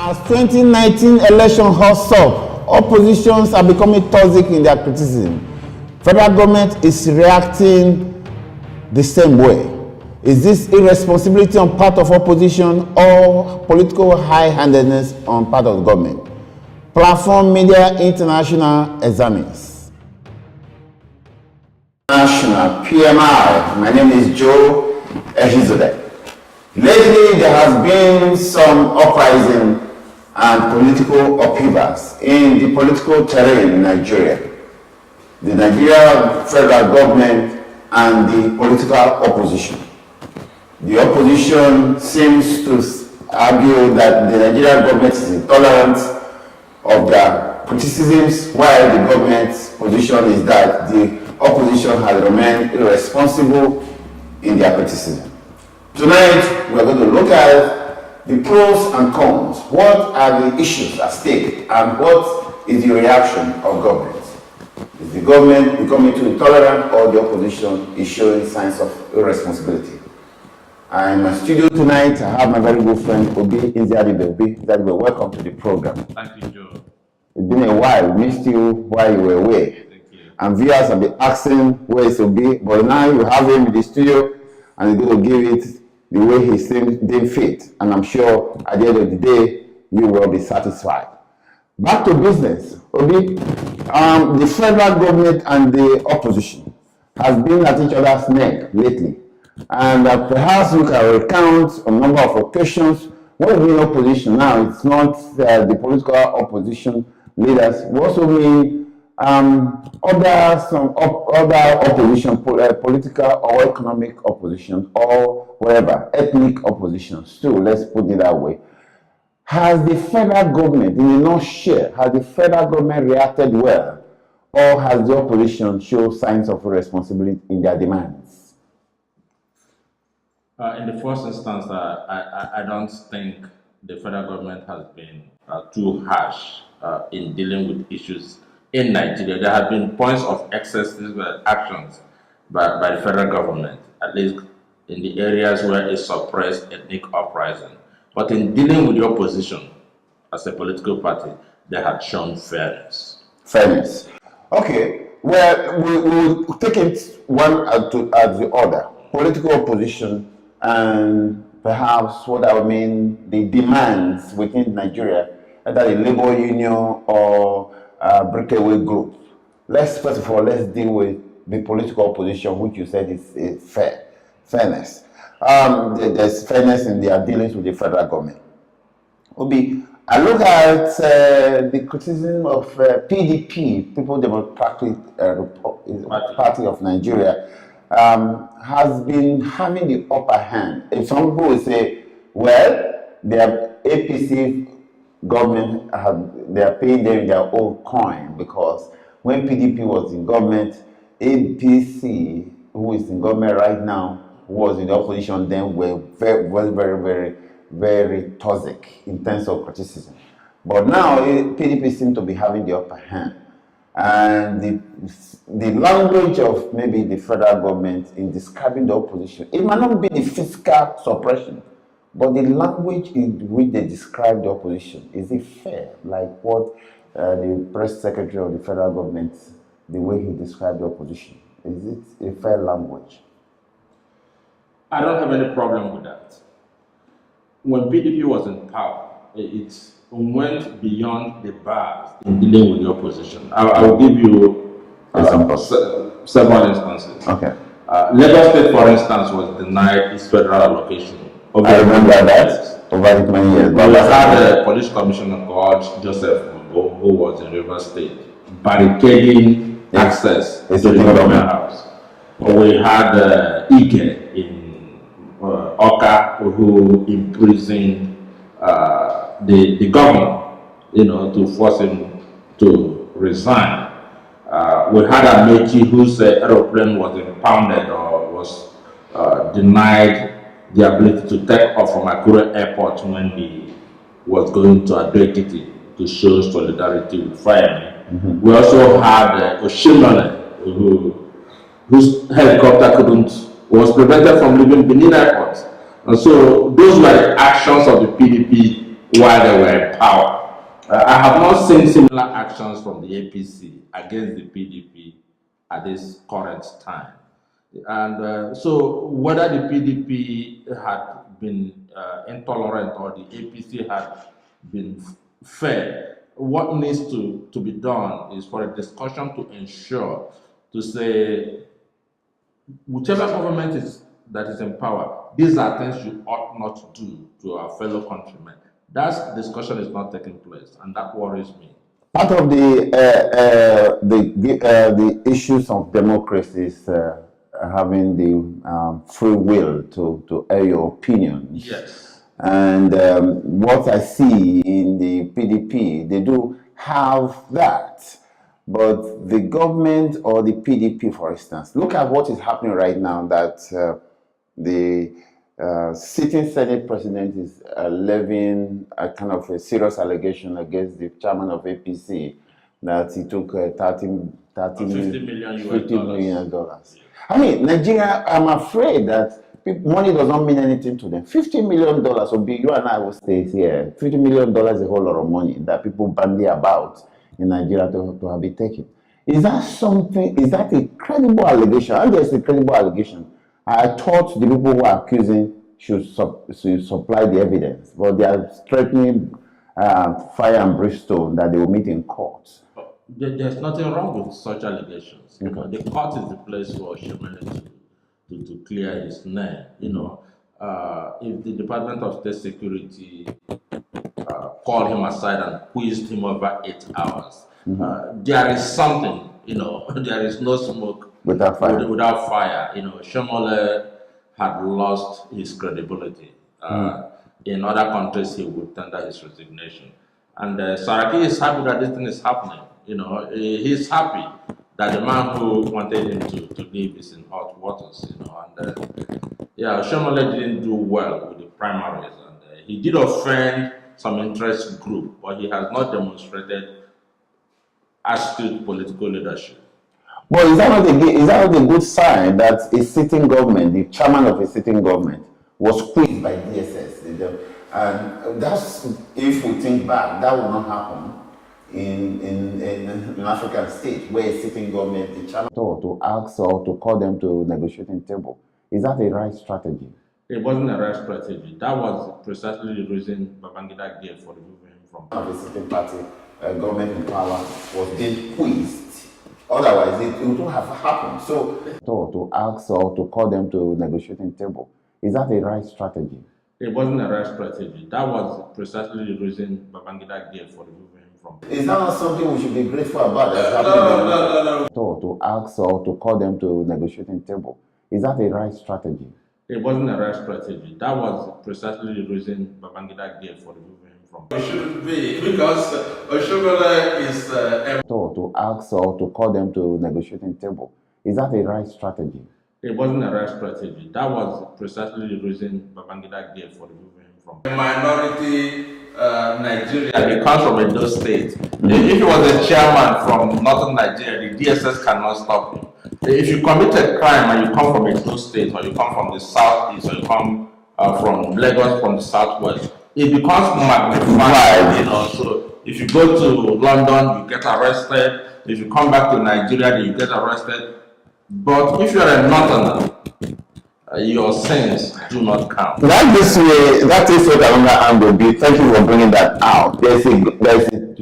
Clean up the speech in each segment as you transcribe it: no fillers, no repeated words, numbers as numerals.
As 2019 election hots up, oppositions are becoming toxic in their criticism. Federal government is reacting the same way. Is this irresponsibility on part of opposition or political high-handedness on part of the government? Platform Media International examines. National PMI. My name is Joe Ehizode. Lately, there has been some uprising and political upheavals in the political terrain in Nigeria. The Nigerian federal government and the political opposition. The opposition seems to argue that the Nigerian government is intolerant of their criticisms, while the government's position is that the opposition has remained irresponsible in their criticism. Tonight, we are going to look at the pros and cons. What are the issues at stake and what is the reaction of government? Is the government becoming too intolerant or the opposition is showing signs of irresponsibility? In my studio tonight, I have my very good friend, Obi Nziadibe. Obi Nziadibe, welcome to the program. Thank you, Joe. It's been a while. We missed you while you were away. Thank you. And viewers have been asking where is Obi, but now you have him in the studio and he's going to give it the way he seems deemed fit. And I'm sure at the end of the day, you will be satisfied. Back to business. Obi, the federal government and the opposition has been at each other's neck lately. And perhaps we can recount a number of occasions when we mean opposition now. It's not the political opposition leaders. We also mean other opposition, political or economic opposition, or whatever, ethnic oppositions too. Let's put it that way. Has the federal government, in a nutshell, has the federal government reacted well, or has the opposition shown signs of irresponsibility in their demands? In the first instance, I don't think the federal government has been too harsh in dealing with issues in Nigeria. There have been points of excessive actions by the federal government, at least in the areas where it suppressed ethnic uprising. But in dealing with the opposition as a political party, they had shown fairness. Fairness. Okay. Well, we'll take it one at the other. Political opposition and perhaps what I would mean the demands within Nigeria, either the labor union or breakaway group. Let's first of all deal with the political opposition, which you said is fairness. There's fairness in their dealings with the federal government. Obi, I look at the criticism of PDP, People Democratic Party of Nigeria, has been having the upper hand. If some people will say, well, their APC government, they are paying them in their own coin, because when PDP was in government, APC, who is in government right now, who was in the opposition then, were very toxic in terms of criticism. But now PDP seems to be having the upper hand. And the language of maybe the federal government in describing the opposition, it might not be the fiscal suppression, but the language in which they describe the opposition, is it fair? Like what the press secretary of the federal government, the way he described the opposition, is it a fair language? I don't have any problem with that. When PDP was in power, it went beyond the bars in dealing with the opposition. I will give you several instances. Okay. Lagos State, for instance, was denied its federal allocation. I remember that over many years. We had a police commissioner called Joseph Mbo, who was in Rivers State, barricading access to the government house. We had Ike in Oka, who imprisoned the governor, to force him to resign. We had Amechi, whose aeroplane was impounded or was denied the ability to take off from Akure Airport when he was going to Ado-Ekiti to show solidarity with firemen. Mm-hmm. We also had Oshimole, whose helicopter was prevented from leaving Benin Airport. And so those were the actions of the PDP while they were in power. I have not seen similar actions from the APC against the PDP at this current time. And so whether the PDP had been intolerant or the APC had been fair, what needs to be done is for a discussion to ensure, to say, whichever government that is in power, these are things you ought not to do to our fellow countrymen. That discussion is not taking place, and that worries me. Part of the issues of democracy is having the free will to air your opinions. Yes. And what I see in the PDP, they do have that. But the government or the PDP, for instance, look at what is happening right now, that the sitting Senate president is levying a kind of a serious allegation against the chairman of APC that he took $50 million. I mean, Nigeria, I'm afraid that money does not mean anything to them. $50 million will be, you and I will stay here. $50 million is a whole lot of money that people bandy about in Nigeria to have been taken. Is that something, is that a credible allegation? And there's a credible allegation. I thought the people who are accusing should supply the evidence, but they are threatening fire and brimstone that they will meet in court. There's nothing wrong with such allegations. Okay. The court is the place for Shemele to clear his name. If the Department of State Security called him aside and quizzed him over 8 hours, there is something, there is no smoke without fire. Without fire. Shemele had lost his credibility. In other countries, he would tender his resignation. And Saraki is happy that this thing is happening. He's happy that the man who wanted him to leave is in hot waters. Shemele didn't do well with the primaries, and he did offend some interest group, but he has not demonstrated astute political leadership. Well, is that not a good sign that a sitting government, the chairman of a sitting government, was quizzed by DSS? And that's, if we think back, that will not happen in an African state where a sitting government, the chairman, to ask or to call them to a negotiating table. Is that a right strategy? It wasn't a right strategy. That was precisely the reason Babangida gave for removing him from the sitting party government in power was being quizzed. Otherwise, it wouldn't have happened. So, to ask or to call them to a negotiating table. Is that a right strategy? It wasn't a right strategy. That was precisely the reason Babangida gave for removing him from. Is that not something we should be grateful about? No. To ask or to call them to a negotiating table. Is that a right strategy? It wasn't a right strategy. That was precisely the reason Babangida gave for removing him from. It shouldn't be, because Oshogole is to ask or to call them to a negotiating table. Is that a right strategy? It wasn't a right strategy. That was precisely the reason Babangida gave for removing him from. A minority Nigeria. He comes from a those states. If he was a chairman from northern Nigeria, the DSS cannot stop him. If you commit a crime and you come from a those state, or you come from the southeast, or you come from Lagos from the southwest, it becomes magnified. So if you go to London, you get arrested. If you come back to Nigeria, you get arrested. But if you are a northerner, your sins do not count. That is what another angle be. Thank you for bringing that out. There's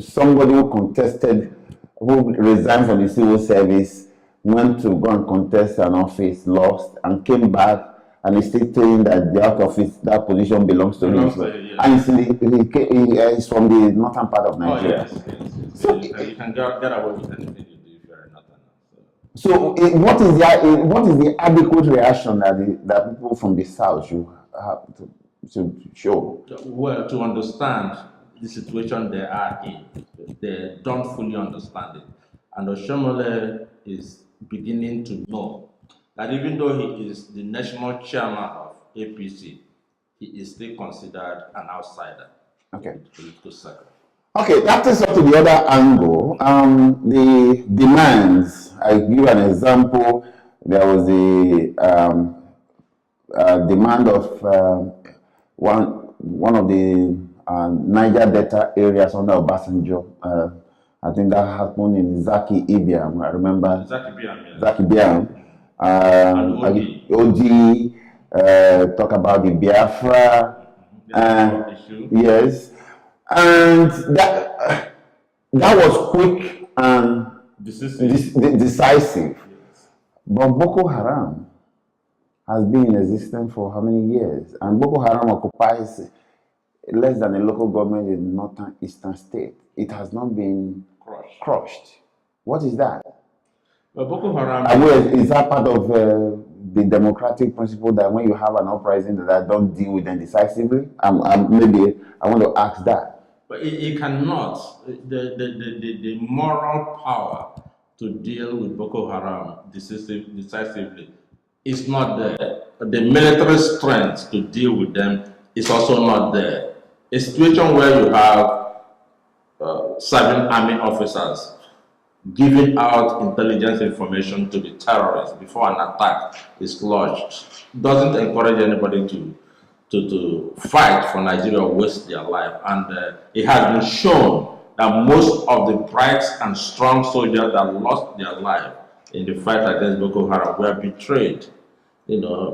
somebody who contested, who resigned from the civil service, went to go and contest an office, lost, and came back, and is still saying that that position belongs to him. Yes. And he's from the northern part of Nigeria. Oh, yes. So you can get away with anything you do if you're a northerner. So what is the adequate reaction that people from the south should have to show? Well, to understand the situation they are in, they don't fully understand it, and Oshomole is beginning to know that even though he is the national chairman of APC, he is still considered an outsider. Okay. In the political circle. Okay, that takes us to the other angle. The demands. I give an example. There was a demand of one of the Niger Delta areas under Obasanjo. I think that happened in Zaki Ibiam. I remember Zaki Ibiam. OD, talk about the Biafra. Yes. And that was quick and decisive. Yes. But Boko Haram has been in existence for how many years? And Boko Haram occupies less than a local government in northern eastern state. It has not been crushed. What is that? But Boko Haram is that part of the democratic principle that when you have an uprising that don't deal with them decisively? Maybe I want to ask that. But it cannot. The moral power to deal with Boko Haram decisively is not there. The military strength to deal with them is also not there. A situation where you have serving army officers giving out intelligence information to the terrorists before an attack is lodged doesn't encourage anybody to fight for Nigeria or waste their life. And it has been shown that most of the bright and strong soldiers that lost their life in the fight against Boko Haram were betrayed,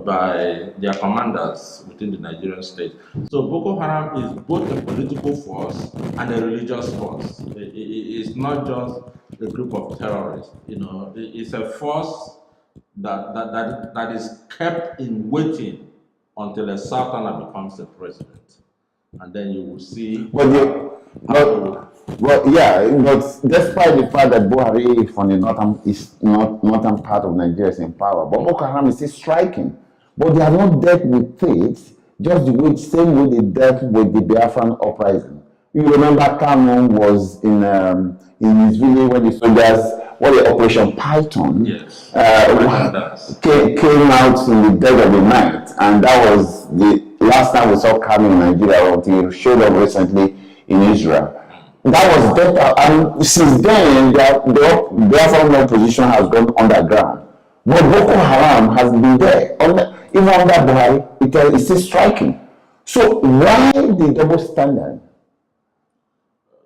by their commanders within the Nigerian state. So Boko Haram is both a political force and a religious force. It's not just a group of terrorists. It's a force that is kept in waiting until a southerner becomes the president, and then you will see. But despite the fact that Buhari from the northern part of Nigeria is in power, but Boko Haram is still striking. But they have not dealt with it just the same way they dealt with the Biafran uprising. You remember Cameron was in his village when the soldiers, the Operation Python, yes, came out in the dead of the night, and that was the last time we saw Cameron in Nigeria until he showed up recently in Israel. That was better, and since then the Biafran opposition has gone underground. But Boko Haram has been there, even under Buhari, it is still striking. So why the double standard?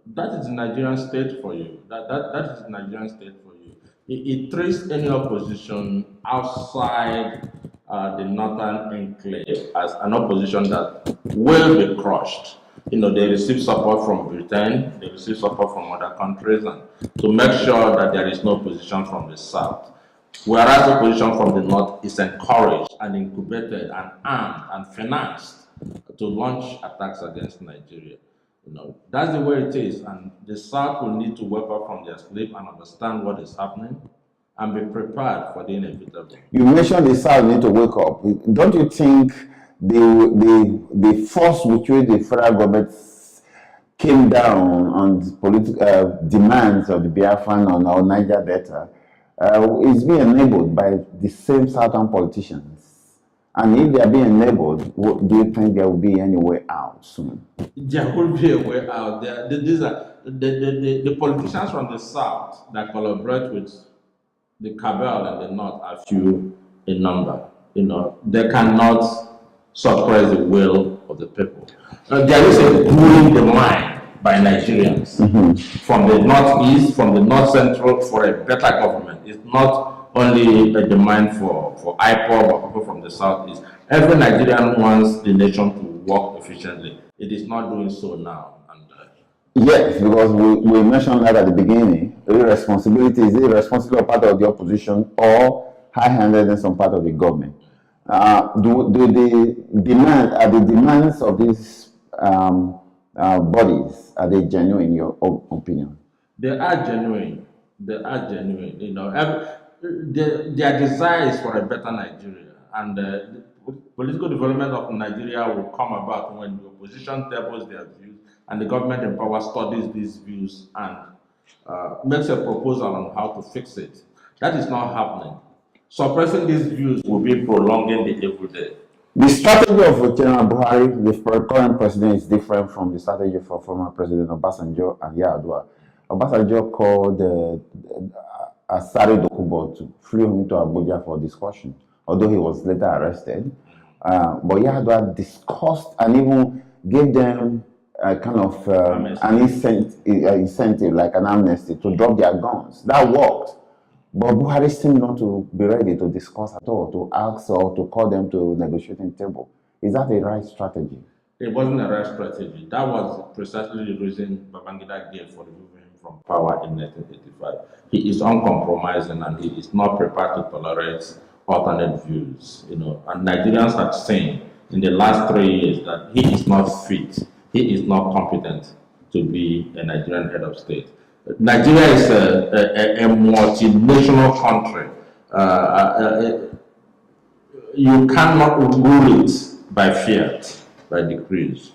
That is the Nigerian state for you. That is the Nigerian state for you. It treats any opposition outside the northern enclave as an opposition that will be crushed. They receive support from Britain, they receive support from other countries, and to make sure that there is no opposition from the south. Whereas opposition from the north is encouraged and incubated and armed and financed to launch attacks against Nigeria. That's the way it is, and the South will need to wake up from their sleep and understand what is happening and be prepared for the inevitable. You mentioned the South need to wake up. Don't you think the force with which the federal government came down on the political demands of the Biafran or Niger Delta is being enabled by the same Southern politicians? And if they are being enabled, do you think there will be any way out soon? There will be a way out. These are the politicians from the south that collaborate with the cabal and the north are few in number. They cannot suppress the will of the people. There is a growing demand by Nigerians from the northeast, from the north central for a better government. It's not only a demand for IPOB or people from the southeast. Every Nigerian wants the nation to work efficiently. It is not doing so now. Yes, because we mentioned that at the beginning. Irresponsibility is irresponsible part of the opposition or high-handed in some part of the government. Do the demands of these bodies, are they genuine in your opinion? They are genuine. They are genuine. Their desire is for a better Nigeria, and the political development of Nigeria will come about when the opposition tables their views and the government in power studies these views and makes a proposal on how to fix it. That is not happening. Suppressing these views will be prolonging the evil day. The strategy of General Buhari, the current president, is different from the strategy for former President Obasanjo and Yar'Adua. Obasanjo called Asari Dokubo to flew him to Abuja for discussion, although he was later arrested. But Yar'Adua discussed and even gave them kind of an incentive, like an amnesty, to drop their guns. That worked. But Buhari seemed not to be ready to discuss at all, to ask or to call them to a negotiating table. Is that a right strategy? It wasn't a right strategy. That was precisely the reason Babangida gave for removing him from power in 1985. He is uncompromising and he is not prepared to tolerate alternate views. And Nigerians have seen in the last 3 years that he is not fit, he is not competent to be a Nigerian head of state. Nigeria is a multinational country. You cannot rule it by fiat, by decrees.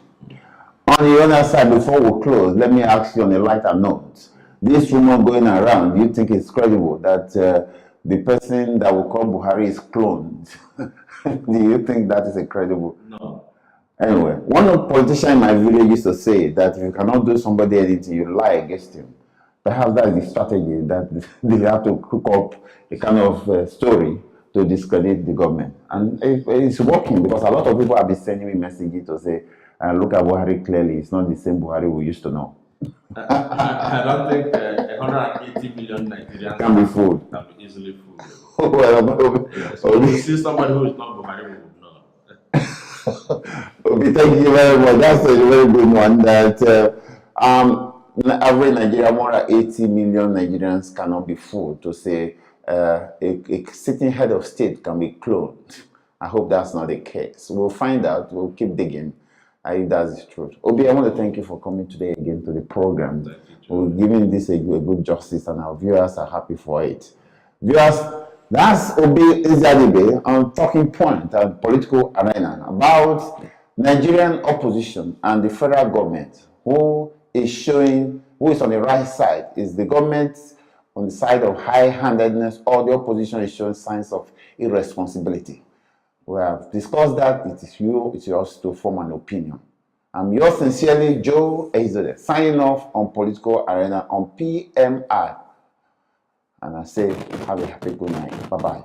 On the other side, before we close, let me ask you on a lighter note. This rumor going around, do you think it's credible that the person that will call Buhari is cloned? Do you think that is credible? No. Anyway, one of the politicians in my village used to say that if you cannot do somebody anything, you lie against him. Perhaps that is the strategy, that they have to cook up a kind of story to discredit the government. And it's working, because a lot of people have been sending me messages to say, look at Buhari clearly, it's not the same Buhari we used to know. I don't think 180 million Nigerians can be fooled. Can be easily fooled. So if you see somebody who is not Buhari, we would know. Okay, thank you very much. That's a very good one. That average Nigeria, more than 80 million Nigerians cannot be fooled to say a sitting head of state can be cloned. I hope that's not the case. We'll find out. We'll keep digging if that's the truth. Obi, I want to thank you for coming today again to the program. We're giving this a good justice, and our viewers are happy for it. Viewers, that's Obi Izadibe on Talking Point and Political Arena about Nigerian opposition and the federal government. Who is on the right side? Is the government on the side of high-handedness, or the opposition is showing signs of irresponsibility? We have discussed that. It's yours to form an opinion. I'm yours sincerely, Joe Ezode, signing off on Political Arena on PMI. And I say, have a happy good night. Bye-bye.